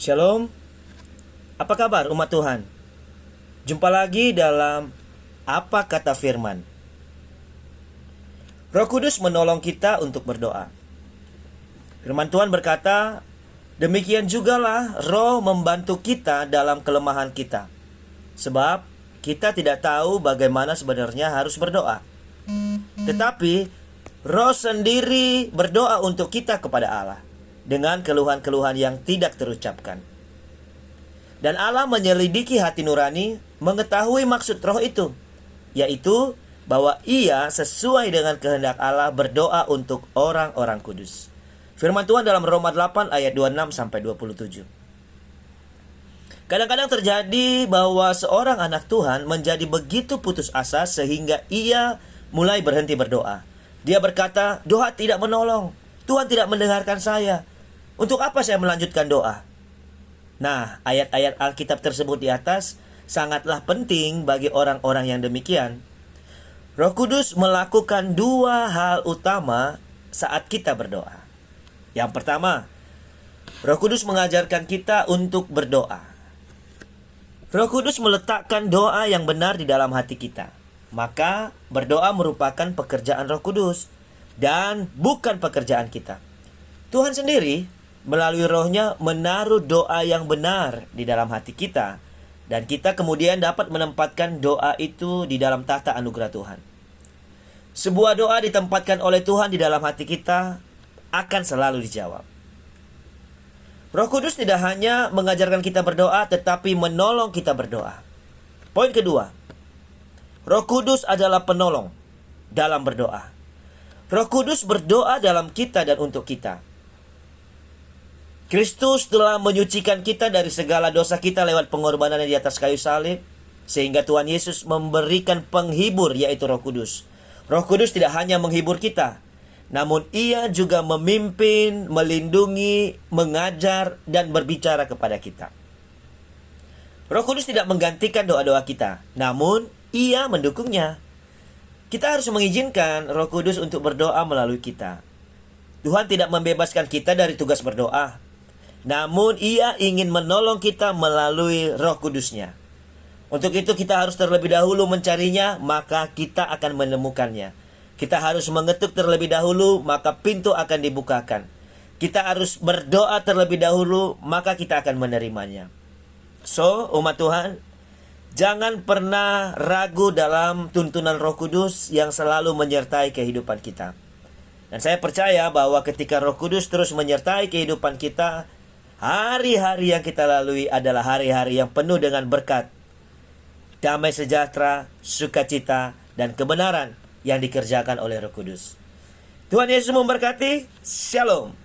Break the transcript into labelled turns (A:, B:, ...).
A: Shalom, apa kabar umat Tuhan? Jumpa lagi dalam Apa Kata Firman. Roh Kudus menolong kita untuk berdoa. Firman Tuhan berkata, demikian jugalah Roh membantu kita dalam kelemahan kita. Sebab kita tidak tahu bagaimana sebenarnya harus berdoa. Tetapi Roh sendiri berdoa untuk kita kepada Allah dengan keluhan-keluhan yang tidak terucapkan. Dan Allah menyelidiki hati nurani, mengetahui maksud Roh itu, yaitu bahwa ia sesuai dengan kehendak Allah berdoa untuk orang-orang kudus. Firman Tuhan dalam Roma 8 ayat 26 sampai 27. Kadang-kadang terjadi bahwa seorang anak Tuhan menjadi begitu putus asa sehingga ia mulai berhenti berdoa. Dia berkata, doa tidak menolong, Tuhan tidak mendengarkan saya. Untuk apa saya melanjutkan doa? Nah, ayat-ayat Alkitab tersebut di atas sangatlah penting bagi orang-orang yang demikian. Roh Kudus melakukan dua hal utama saat kita berdoa. Yang pertama, Roh Kudus mengajarkan kita untuk berdoa. Roh Kudus meletakkan doa yang benar di dalam hati kita. Maka berdoa merupakan pekerjaan Roh Kudus dan bukan pekerjaan kita. Tuhan sendiri melalui Roh-Nya menaruh doa yang benar di dalam hati kita, dan kita kemudian dapat menempatkan doa itu di dalam tahta anugerah Tuhan. Sebuah doa ditempatkan oleh Tuhan di dalam hati kita akan selalu dijawab. Roh Kudus tidak hanya mengajarkan kita berdoa, tetapi menolong kita berdoa. Poin kedua, Roh Kudus adalah penolong dalam berdoa. Roh Kudus berdoa dalam kita dan untuk kita. Kristus telah menyucikan kita dari segala dosa kita lewat pengorbanannya di atas kayu salib, sehingga Tuhan Yesus memberikan penghibur, yaitu Roh Kudus. Roh Kudus tidak hanya menghibur kita, namun ia juga memimpin, melindungi, mengajar, dan berbicara kepada kita. Roh Kudus tidak menggantikan doa-doa kita, namun ia mendukungnya. Kita harus mengizinkan Roh Kudus untuk berdoa melalui kita. Tuhan tidak membebaskan kita dari tugas berdoa, namun ia ingin menolong kita melalui Roh Kudus-Nya. Untuk itu kita harus terlebih dahulu mencarinya, maka kita akan menemukannya. Kita harus mengetuk terlebih dahulu, maka pintu akan dibukakan. Kita harus berdoa terlebih dahulu, maka kita akan menerimanya. So, umat Tuhan, jangan pernah ragu dalam tuntunan Roh Kudus yang selalu menyertai kehidupan kita. Dan saya percaya bahwa ketika Roh Kudus terus menyertai kehidupan kita, hari-hari yang kita lalui adalah hari-hari yang penuh dengan berkat, damai sejahtera, sukacita, dan kebenaran yang dikerjakan oleh Roh Kudus. Tuhan Yesus memberkati. Shalom.